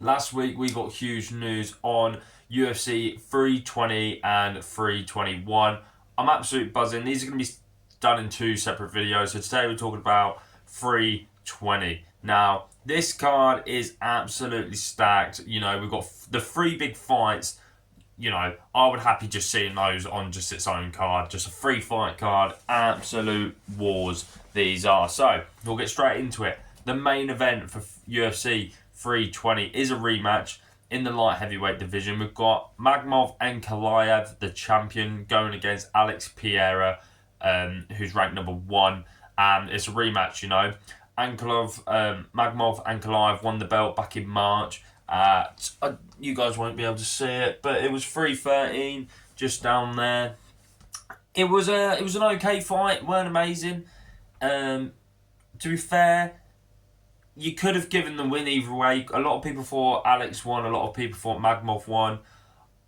Last week we got huge news on UFC 320 and 321. I'm absolutely buzzing. These are going to be done in two separate videos. So today we're talking about 320. Now, this card is absolutely stacked. You know, we've got the three big fights. You know, I would happy just seeing those on just its own card. Just a free fight card. Absolute wars these are. So, we'll get straight into it. The main event for UFC 320 is a rematch in the light heavyweight division. We've got Magomedov Ankalaev, the champion, going against Alex Pereira, who's ranked number one. And it's a rematch, you know. Magomedov Ankalaev won the belt back in March. You guys won't be able to see it, but it was 313, just down there. It was an okay fight. It weren't amazing. To be fair, you could have given the win either way. A lot of people thought Alex won. A lot of people thought Magomedov won.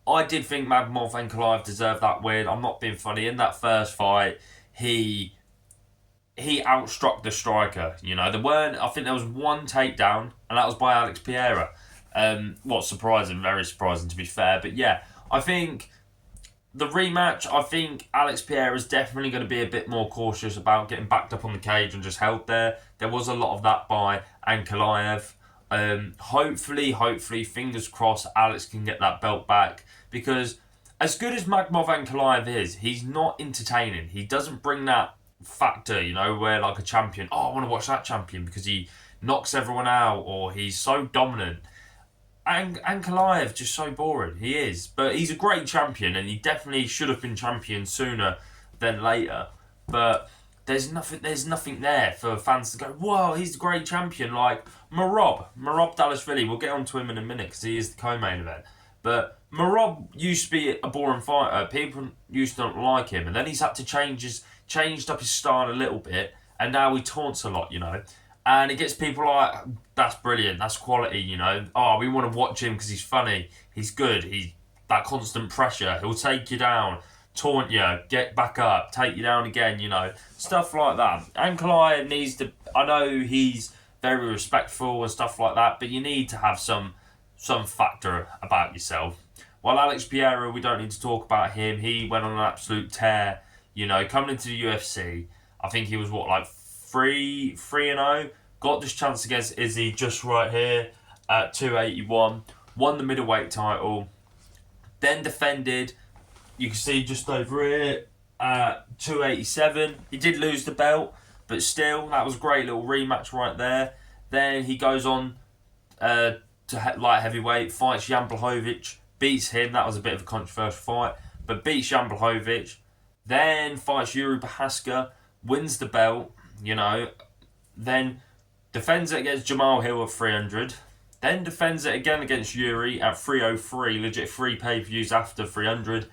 I did think Magomedov Ankalaev deserved that win. I'm not being funny. In that first fight, he outstruck the striker. You know, I think there was one takedown, and that was by Alex Pereira. What's surprising, very surprising to be fair. But yeah, I think the rematch, I think Alex Pereira is definitely going to be a bit more cautious about getting backed up on the cage and just held there. There was a lot of that by Ankalaev. Hopefully, fingers crossed, Alex can get that belt back. Because as good as Magomedov Ankalaev is, he's not entertaining. He doesn't bring that factor, you know, where like a champion, I want to watch that champion because he knocks everyone out or he's so dominant. Ankalaev just so boring. He is, but he's a great champion, and he definitely should have been champion sooner than later. But there's nothing there for fans to go, whoa, he's a great champion. Like Merab Dvalishvili. We'll get onto him in a minute because he is the co-main event. But Merab used to be a boring fighter. People used to not like him, and then he's had to changed up his style a little bit, and now he taunts a lot, you know. And it gets people like, that's brilliant, that's quality, you know. Oh, we want to watch him because he's funny, he's good, he's that constant pressure, he'll take you down, taunt you, get back up, take you down again, you know. Stuff like that. Ankalaev needs to, I know he's very respectful and stuff like that, but you need to have some factor about yourself. While Alex Pereira, we don't need to talk about him, he went on an absolute tear, you know, coming into the UFC. I think he was like 3-0. Got this chance against Izzy just right here at 281. Won the middleweight title. Then defended, you can see just over here at 287. He did lose the belt, but still, that was a great little rematch right there. Then he goes on to light heavyweight, fights Jan Blachowicz, beats him. That was a bit of a controversial fight, but beats Jan Blachowicz. Then fights Yuri Prochazka, wins the belt, you know. Then defends it against Jamal Hill at 300. Then defends it again against Yuri at 303, legit 3 pay-per-views after 300.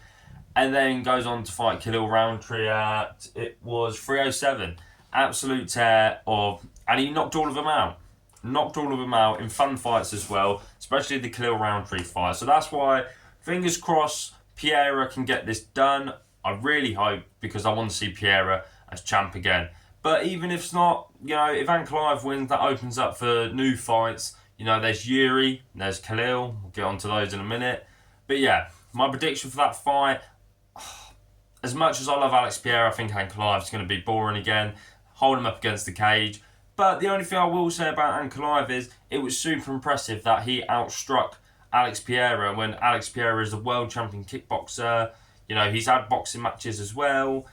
And then goes on to fight Khalil Roundtree at, it was 307. Absolute tear of, and he knocked all of them out. Knocked all of them out in fun fights as well, especially the Khalil Roundtree fight. So that's why, fingers crossed, Pereira can get this done. I really hope, because I want to see Pereira as champ again. But even if it's not, you know, if Ankalaev wins, that opens up for new fights. You know, there's Yuri, there's Khalil. We'll get onto those in a minute. But yeah, my prediction for that fight, as much as I love Alex Pereira, I think Ankalaev's going to be boring again. Hold him up against the cage. But the only thing I will say about Ankalaev is it was super impressive that he outstruck Alex Pereira when Alex Pereira is a world champion kickboxer. You know, he's had boxing matches as well.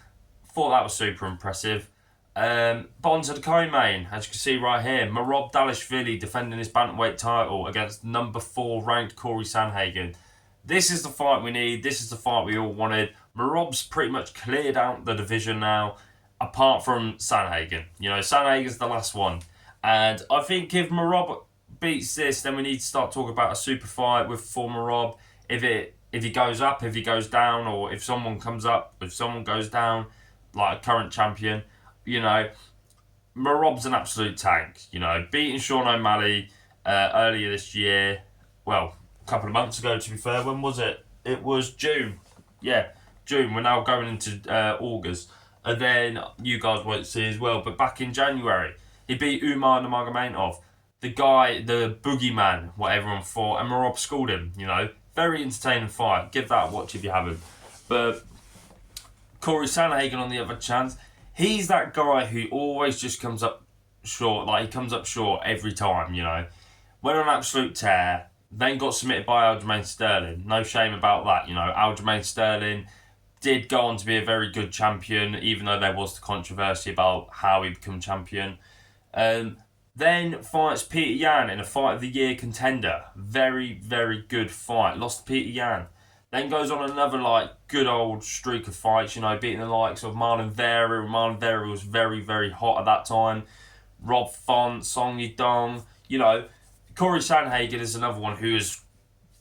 Thought that was super impressive. But on to the co-main, as you can see right here, Merab Dvalishvili defending his bantamweight title against number 4 ranked Corey Sandhagen. This is the fight we need. This is the fight we all wanted. Merab's pretty much cleared out the division now, apart from Sandhagen. You know, Sandhagen's the last one. And I think if Merab beats this, then we need to start talking about a super fight for Merab. If he goes up, if he goes down, or if someone comes up, if someone goes down, like a current champion, you know, Merab's an absolute tank. You know, beating Sean O'Malley earlier this year, well, a couple of months ago to be fair. When was it? It was June. Yeah, June. We're now going into August. And then you guys won't see as well, but back in January, he beat Umar Nurmagomedov. the guy, the boogeyman, what everyone thought, and Merab schooled him, you know. Very entertaining fight. Give that a watch if you haven't. But Corey Sandhagen on the other chance, he's that guy who always just comes up short. Like, he comes up short every time, you know. Went on an absolute tear, then got submitted by Aljamain Sterling. No shame about that, you know. Aljamain Sterling did go on to be a very good champion, even though there was the controversy about how he became champion. Then fights Peter Yan in a Fight of the Year contender. Very, very good fight. Lost to Peter Yan. Then goes on another good old streak of fights, you know, beating the likes of Marlon Vera. Marlon Vera was very, very hot at that time. Rob Font, Song Yudong, you know. Corey Sandhagen is another one who has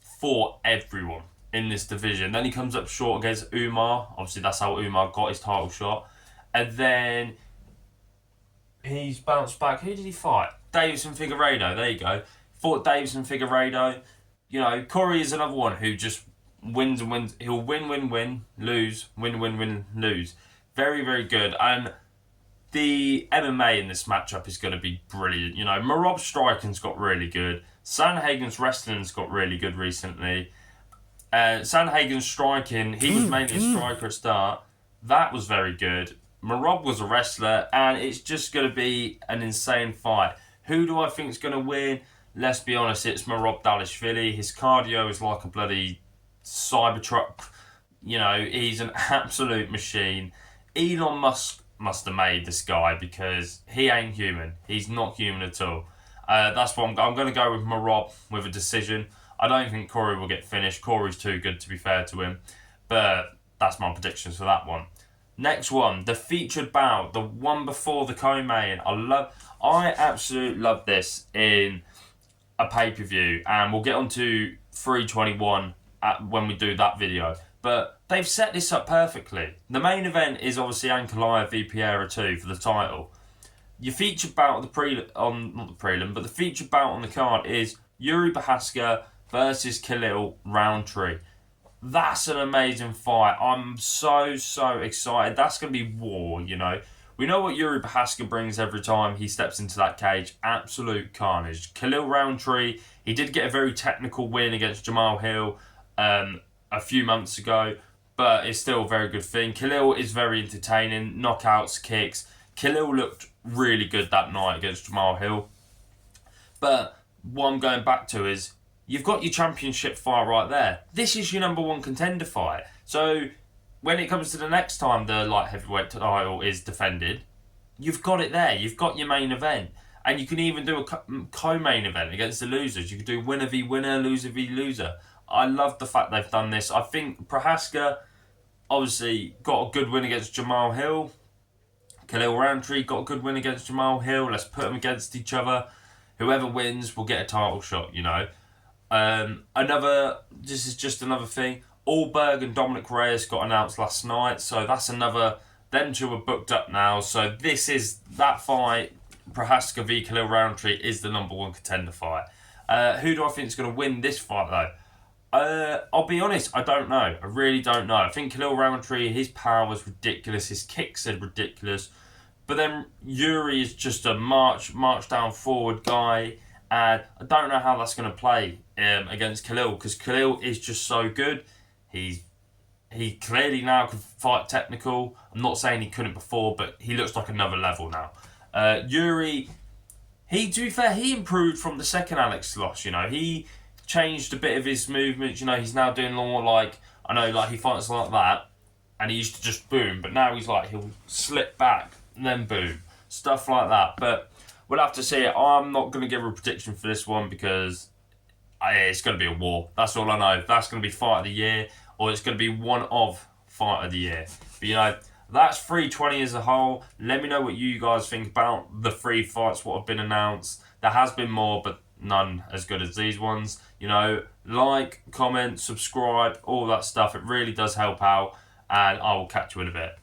fought everyone in this division. Then he comes up short against Umar. Obviously, that's how Umar got his title shot. And then he's bounced back. Who did he fight? Davison Figueiredo. There you go. Fought Davison Figueiredo. You know, Corey is another one who just wins and wins. He'll win, lose, win, lose. Very, very good. And the MMA in this matchup is going to be brilliant. You know, Merab's striking's got really good. Sandhagen's wrestling's got really good recently. Sandhagen's striking, he was mainly a striker at start. That was very good. Merab was a wrestler, and it's just going to be an insane fight. Who do I think is going to win? Let's be honest, it's Merab Dvalishvili. His cardio is like a bloody Cybertruck. You know, he's an absolute machine. Elon Musk must have made this guy because he ain't human. He's not human at all. That's what I'm going to go with Merab with a decision. I don't think Corey will get finished. Corey's too good, to be fair to him. But that's my predictions for that one. Next one, the featured bout, the one before the co-main. I absolutely love this in a pay-per-view, and we'll get on to 321 when we do that video. But they've set this up perfectly. The main event is obviously Ankalaev v Pereira 2 for the title. Your featured bout the featured bout on the card is Yuri Prochazka versus Khalil Rountree. That's an amazing fight. I'm so excited. That's going to be war, you know. We know what Yuri Prochazka brings every time he steps into that cage. Absolute carnage. Khalil Rountree, he did get a very technical win against Jamal Hill a few months ago, but it's still a very good thing. Khalil is very entertaining. Knockouts, kicks. Khalil looked really good that night against Jamal Hill. But what I'm going back to is, you've got your championship fight right there. This is your number one contender fight. So when it comes to the next time the light heavyweight title is defended, you've got it there. You've got your main event. And you can even do a co-main event against the losers. You can do winner v winner, loser v loser. I love the fact they've done this. I think Prochazka obviously got a good win against Jamal Hill. Khalil Rountree got a good win against Jamal Hill. Let's put them against each other. Whoever wins will get a title shot, you know. This is just another thing. Allberg and Dominic Reyes got announced last night, so that's another. Them two are booked up now, so this is that fight. Prochazka v Khalil Rountree is the number one contender fight. Who do I think is going to win this fight though? I'll be honest, I don't know. I really don't know. I think Khalil Rountree, his power was ridiculous. His kicks are ridiculous. But then Yuri is just a march down forward guy. And I don't know how that's going to play against Khalil, because Khalil is just so good. He clearly now can fight technical. I'm not saying he couldn't before, but he looks like another level now. Yuri, to be fair, he improved from the second Alex loss. You know, he changed a bit of his movements. You know, he's now doing more he fights like that, and he used to just boom, but now he'll slip back and then boom, stuff like that. But we'll have to see. I'm not going to give a prediction for this one because it's going to be a war. That's all I know. That's going to be Fight of the Year, or it's going to be one of Fight of the Year. But, you know, that's 320 as a whole. Let me know what you guys think about the 3 fights, what have been announced. There has been more, but none as good as these ones. You know, like, comment, subscribe, all that stuff. It really does help out, and I will catch you in a bit.